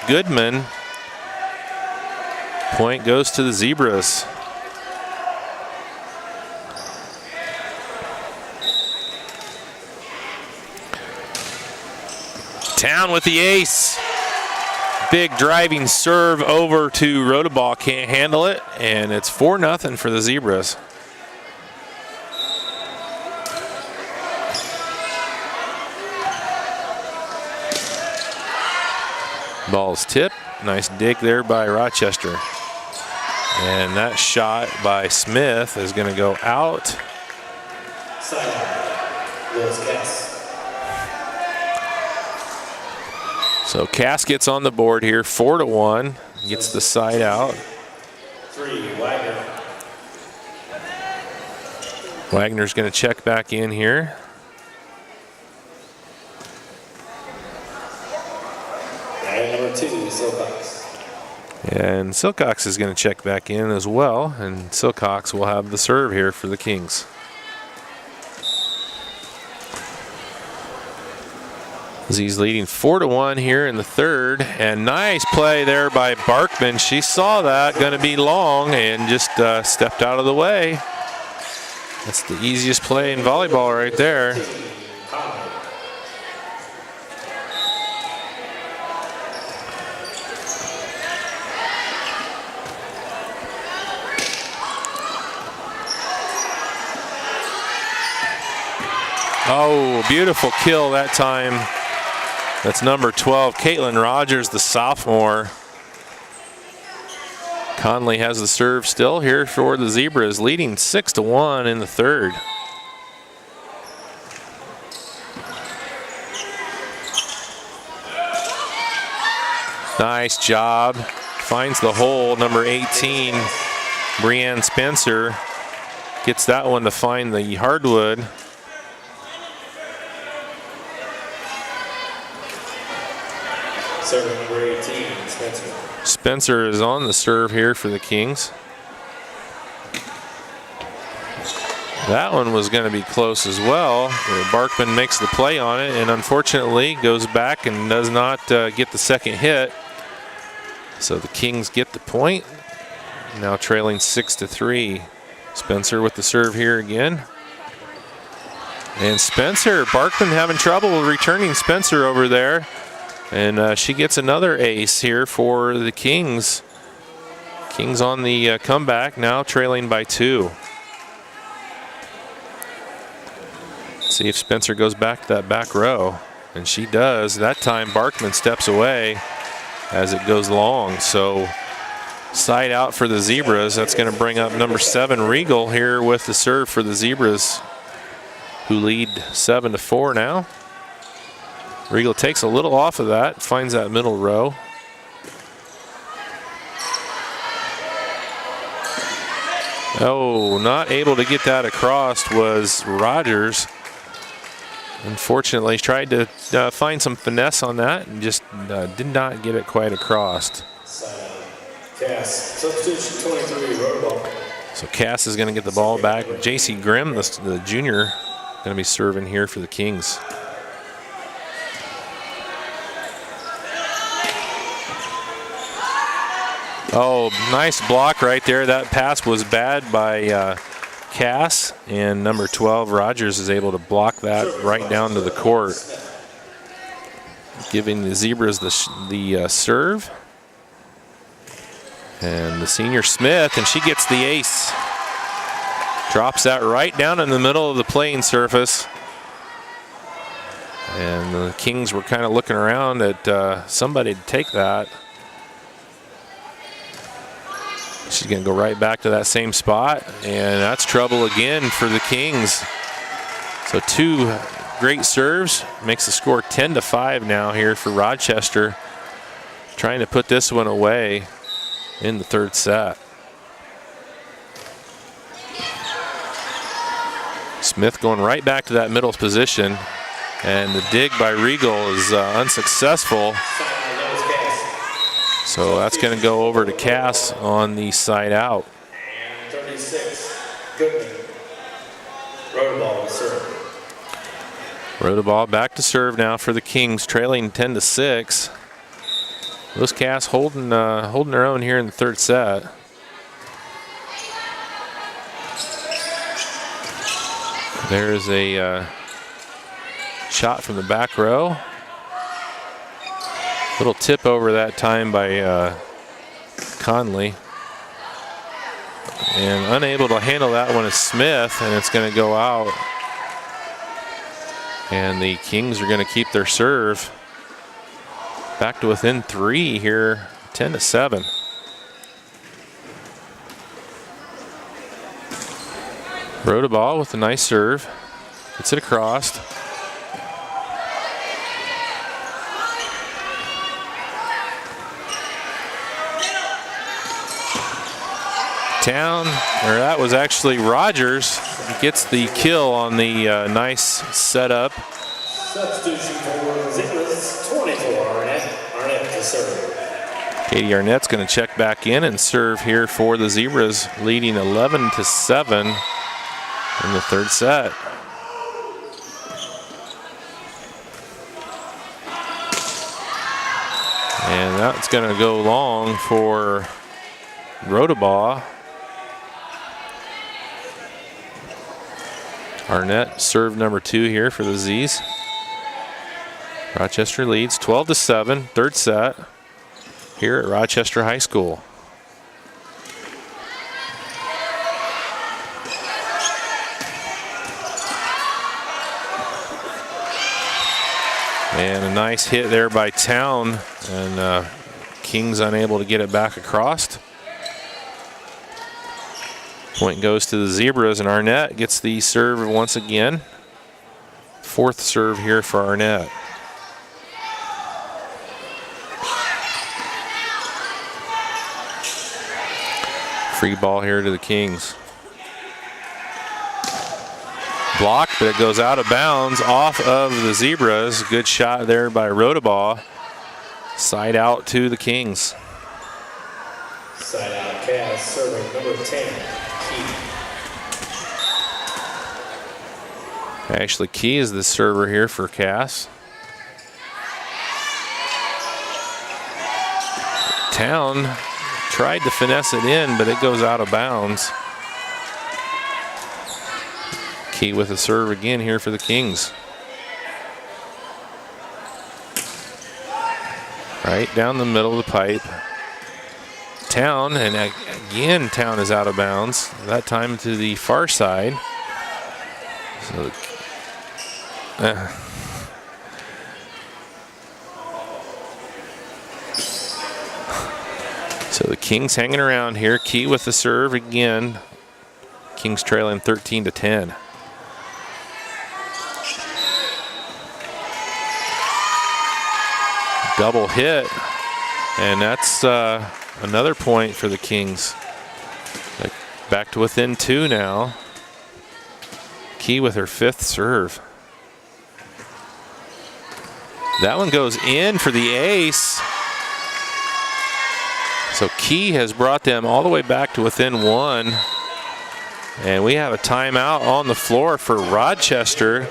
Goodman. Point goes to the Zebras. Town with the ace. Big driving serve over to Rochester. Can't handle it. And it's 4-0 for the Zebras. Ball's tipped. Nice dig there by Rochester. And that shot by Smith is going to go out. So Cass gets on the board here, 4-1. Gets the side out. 3, Wagner. Wagner's going to check back in here. And number 2, Silcox. And Silcox is going to check back in as well. And Silcox will have the serve here for the Kings. He's leading 4-1 here in the third. And nice play there by Barkman. She saw that, going to be long, and just stepped out of the way. That's the easiest play in volleyball right there. Oh, beautiful kill that time. That's number 12, Caitlin Rogers, the sophomore. Conley has the serve still here for the Zebras, leading 6-1 in the third. Nice job. Finds the hole, number 18, Brianne Spencer. Gets that one to find the hardwood. Serve number 18, Spencer. Spencer is on the serve here for the Kings. That one was going to be close as well. Barkman makes the play on it and unfortunately goes back and does not get the second hit. So the Kings get the point. Now trailing 6-3. Spencer with the serve here again. And Spencer, Barkman having trouble returning Spencer over there. And she gets another ace here for the Kings. Kings on the comeback, now trailing by 2. See if Spencer goes back to that back row. And she does. That time Barkman steps away as it goes long. So side out for the Zebras. That's going to bring up number 7, Regal, here with the serve for the Zebras, who lead 7-4 now. Regal takes a little off of that, finds that middle row. Oh, not able to get that across was Rogers. Unfortunately, tried to find some finesse on that and just did not get it quite across. Cass, substitution 23, Volleyball. So Cass is going to get the ball back. J.C. Grimm, the junior, going to be serving here for the Kings. Oh, nice block right there. That pass was bad by Cass, and number 12, Rogers, is able to block that right down to the court, giving the Zebras the serve. And the senior Smith, and she gets the ace. Drops that right down in the middle of the playing surface. And the Kings were kind of looking around at somebody to take that. She's going to go right back to that same spot, and that's trouble again for the Kings. So 2 great serves, makes the score 10-5 now here for Rochester, trying to put this one away in the third set. Smith going right back to that middle position, and the dig by Regal is unsuccessful. So that's going to go over to Cass on the side out. And 36, Goodman. Rotaball serve. Rotaball back to serve now for the Kings, trailing 10-6. Those Cass holding their own here in the third set. There's a shot from the back row. Little tip over that time by Conley. And unable to handle that one is Smith, and it's going to go out. And the Kings are going to keep their serve. Back to within 3 here, 10-7. Rotaball with a nice serve. Gets it across. That was actually Rogers. Gets the kill on the nice setup. Substitution for Zebras, 24, Arnett to serve. Katie Arnett's going to check back in and serve here for the Zebras, leading 11-7 in the third set. And that's going to go long for Rotaball. Arnett serve number 2 here for the Z's. Rochester leads 12-7, third set here at Rochester High School. And a nice hit there by Town, and Kings unable to get it back across. Point goes to the Zebras, and Arnett gets the serve once again. 4th serve here for Arnett. Free ball here to the Kings. Blocked, but it goes out of bounds off of the Zebras. Good shot there by Rotaball. Side out to the Kings. Side out, Cass serving number 10, Ashley Key is the server here for Cass. Town tried to finesse it in, but it goes out of bounds. Key with a serve again here for the Kings. Right down the middle of the pipe. Town, and again Town is out of bounds. That time to the far side. So the Kings hanging around here. Key with the serve again. Kings trailing 13-10. Double hit, and that's another point for the Kings. Back to within 2 now. Key with her 5th serve. That one goes in for the ace. So Key has brought them all the way back to within 1. And we have a timeout on the floor for Rochester.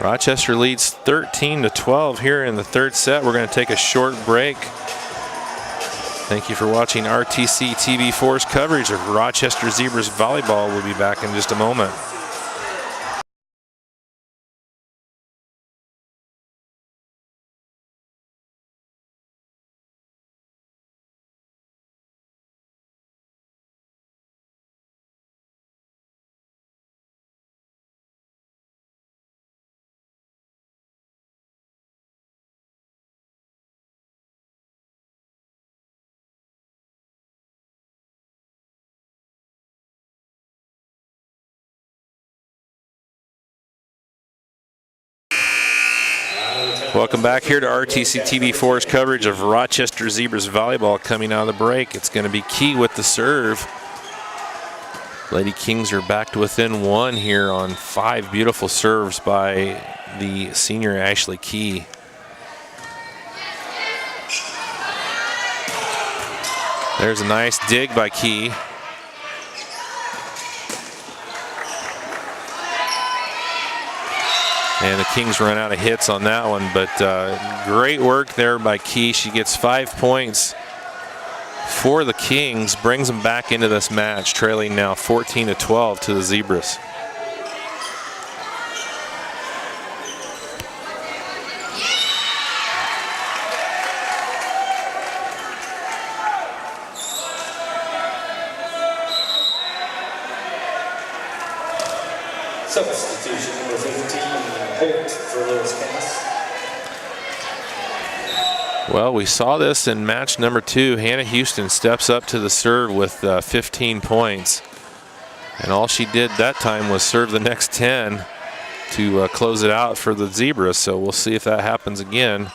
Rochester leads 13-12 here in the 3rd set. We're going to take a short break. Thank you for watching RTC TV4's coverage of Rochester Zebras volleyball. We'll be back in just a moment. Welcome back here to RTC TV4's coverage of Rochester Zebras volleyball. Coming out of the break, it's going to be Key with the serve. Lady Kings are back to within 1 here on 5 beautiful serves by the senior Ashley Key. There's a nice dig by Key. And the Kings run out of hits on that one, but great work there by Key. She gets 5 points for the Kings, brings them back into this match, trailing now 14-12 to the Zebras. Substitution number 15, Holt for Lewis Cass. Well, we saw this in match number 2. Hannah Houston steps up to the serve with 15 points. And all she did that time was serve the next 10 to close it out for the Zebras. So we'll see if that happens again.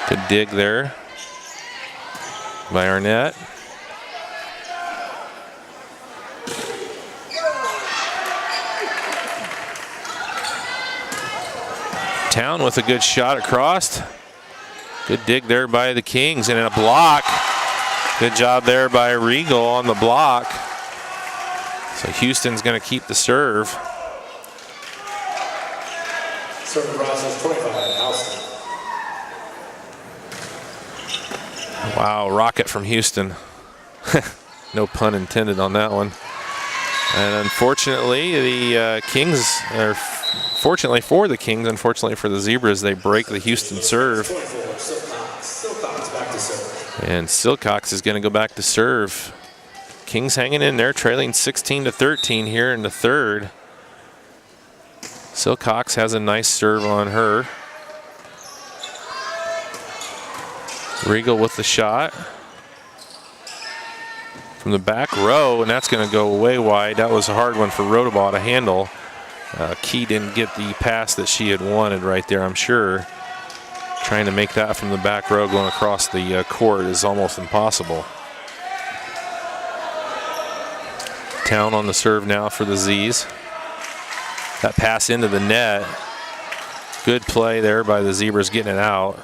Good dig there by Arnett. Town with a good shot across. Good dig there by the Kings, and a block. Good job there by Regal on the block. So Houston's going to keep the serve. Serving Rochester 25, Houston. Wow, rocket from Houston. No pun intended on that one. And unfortunately, the Kings, or fortunately for the Kings, unfortunately for the Zebras, they break the Houston serve. Silcox back to serve. And Silcox is going to go back to serve. Kings hanging in there, trailing 16-13 here in the 3rd. Silcox has a nice serve on her. Regal with the shot from the back row, and that's going to go way wide. That was a hard one for Rodabaugh to handle. Key didn't get the pass that she had wanted right there, I'm sure. Trying to make that from the back row going across the court is almost impossible. Town on the serve now for the Z's. That pass into the net. Good play there by the Zebras getting it out.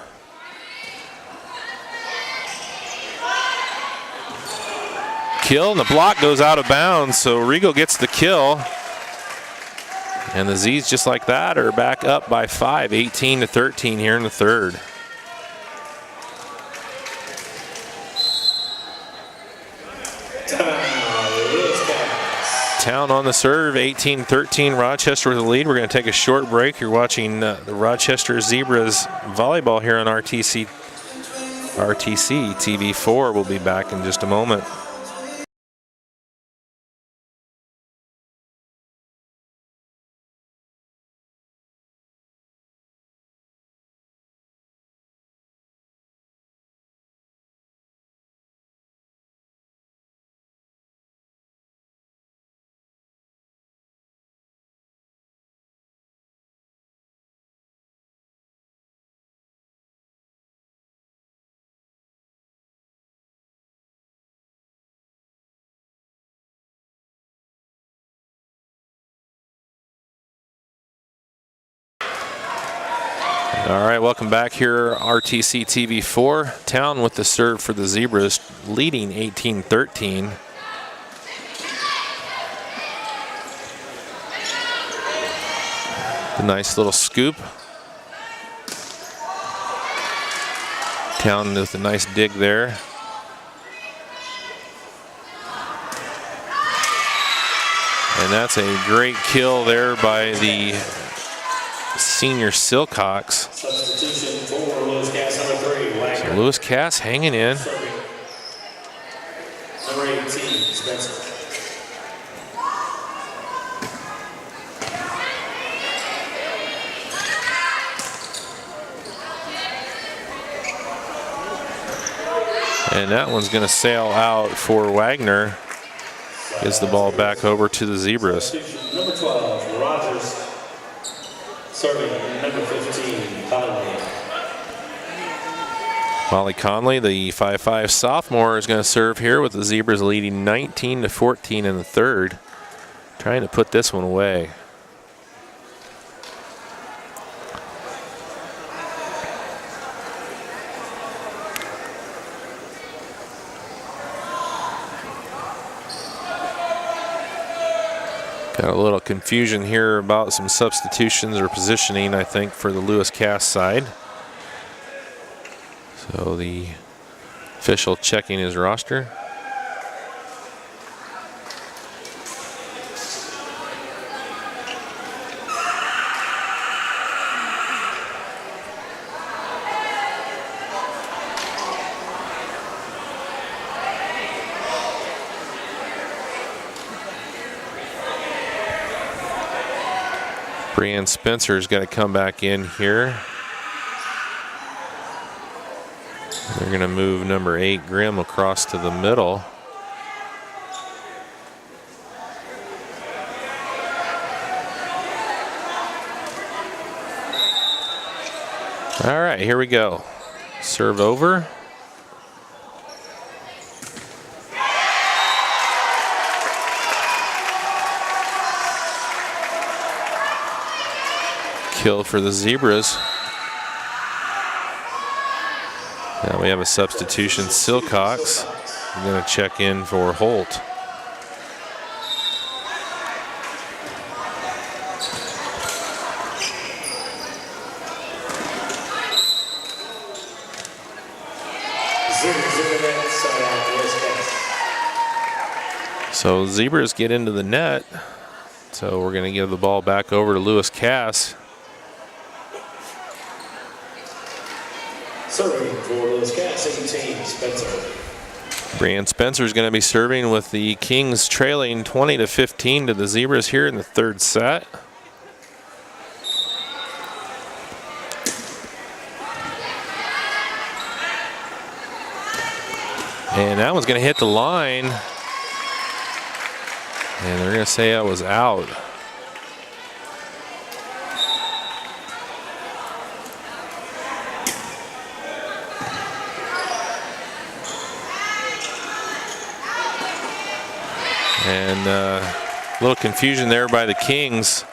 kill, and the block goes out of bounds, so Regal gets the kill. And the Z's, just like that, are back up by 5, 18-13 here in the third. Town on the serve, 18-13, Rochester with the lead. We're going to take a short break. You're watching the Rochester Zebras volleyball here on RTC TV4. We'll be back in just a moment. All right, welcome back here, RTC TV4. Town with the serve for the Zebras, leading 18-13. A nice little scoop. Town with a nice dig there. And that's a great kill there by the senior Silcox. Substitution for Lewis Cass, number 3, Wagner. So Lewis Cass hanging in. Number 18, Spencer. And that one's going to sail out for Wagner. Gives the ball back over to the Zebras. Number 12, Rogers. Serving number 15, Conley. Molly Conley, the 5'5" sophomore, is going to serve here with the Zebras leading 19-14 in the third. Trying to put this one away. Got a little confusion here about some substitutions or positioning, I think, for the Lewis Cass side. So the official checking his roster. Brianne Spencer's got to come back in here. They're going to move number 8, Grimm, across to the middle. All right, here we go. Serve over. Kill for the Zebras. Now we have a substitution, Silcox. I'm going to check in for Holt. So Zebras get into the net. So we're going to give the ball back over to Lewis Cass. Serving for Lewis Cass, 18, Spencer. Brianne Spencer is going to be serving with the Kings trailing 20-15 to the Zebras here in the third set. And that one's going to hit the line. And they're going to say I was out. And a little confusion there by the Kings.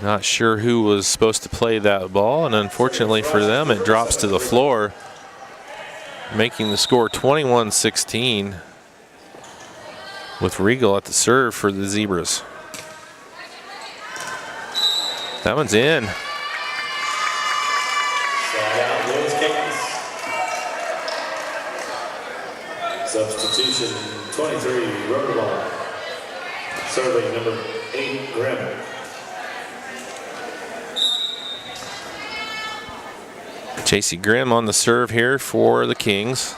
Not sure who was supposed to play that ball, and unfortunately for them, it drops to the floor, making the score 21-16. with Regal at the serve for the Zebras. That one's in. Side out, Lewis Kings. Substitution, 23, Rochester. Serving number 8, Grimm. JC Grimm on the serve here for the Kings.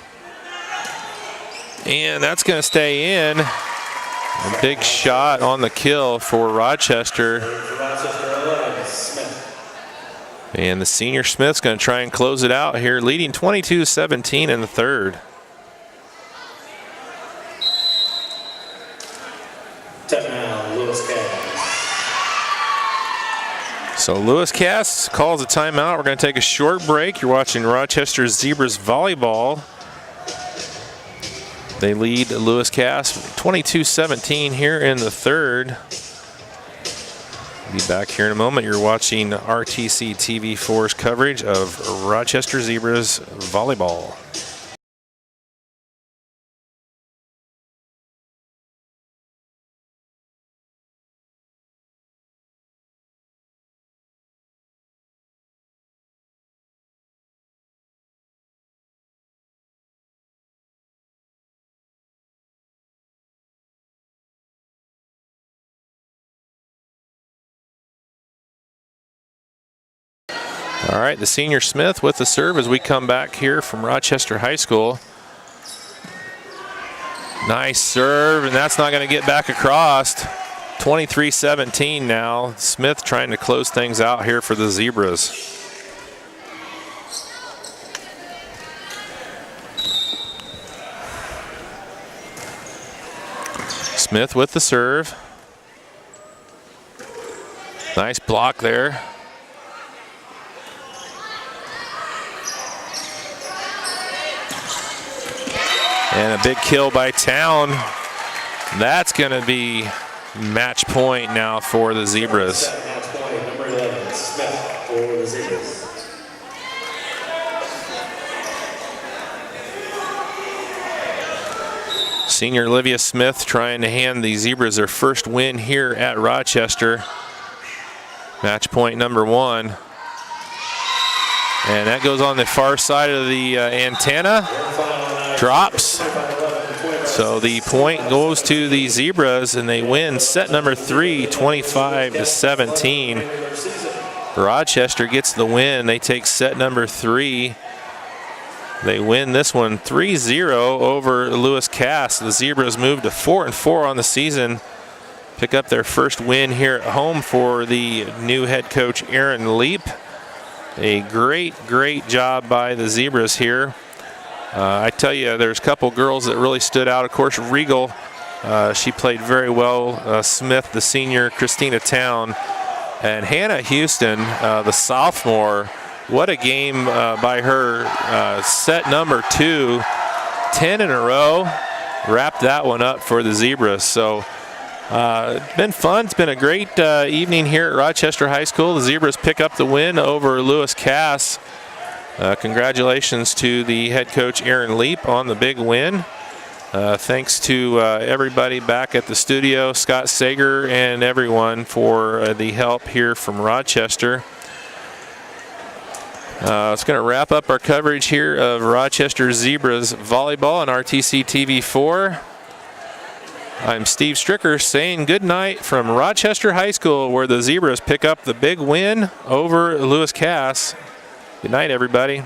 And that's going to stay in. A big shot on the kill for Rochester. And the senior Smith's going to try and close it out here, leading 22-17 in the third. Timeout, Lewis Cass. So Lewis Cass calls a timeout. We're going to take a short break. You're watching Rochester Zebras volleyball. They lead Lewis Cass 22-17 here in the third. Be back here in a moment. You're watching RTC TV4's coverage of Rochester Zebras volleyball. All right, the senior Smith with the serve as we come back here from Rochester High School. Nice serve, and that's not going to get back across. 23-17 now. Smith trying to close things out here for the Zebras. Smith with the serve. Nice block there. And a big kill by Town. That's going to be match point now for the Zebras. Match point, number 11, Smith for the Zebras. Senior Olivia Smith trying to hand the Zebras their first win here at Rochester. Match point number 1. And that goes on the far side of the antenna. Drops. So the point goes to the Zebras, and they win set number 3, 25-17. Rochester gets the win. They take set number 3. They win this one 3-0 over Lewis Cass. The Zebras move to 4-4 on the season. Pick up their first win here at home for the new head coach, Aaron Leap. A great job by the Zebras here. I tell you, there's a couple girls that really stood out. Of course, Regal, she played very well. Smith, the senior, Christina Town, and Hannah Houston, the sophomore. What a game by her. Set number 2, 10 in a row. Wrapped that one up for the Zebras. So it's been fun. It's been a great evening here at Rochester High School. The Zebras pick up the win over Lewis Cass. Congratulations to the head coach, Aaron Leap, on the big win. Thanks to everybody back at the studio, Scott Sager and everyone for the help here from Rochester. It's going to wrap up our coverage here of Rochester Zebras volleyball on RTC TV4. I'm Steve Stricker saying good night from Rochester High School, where the Zebras pick up the big win over Lewis Cass. Good night, everybody.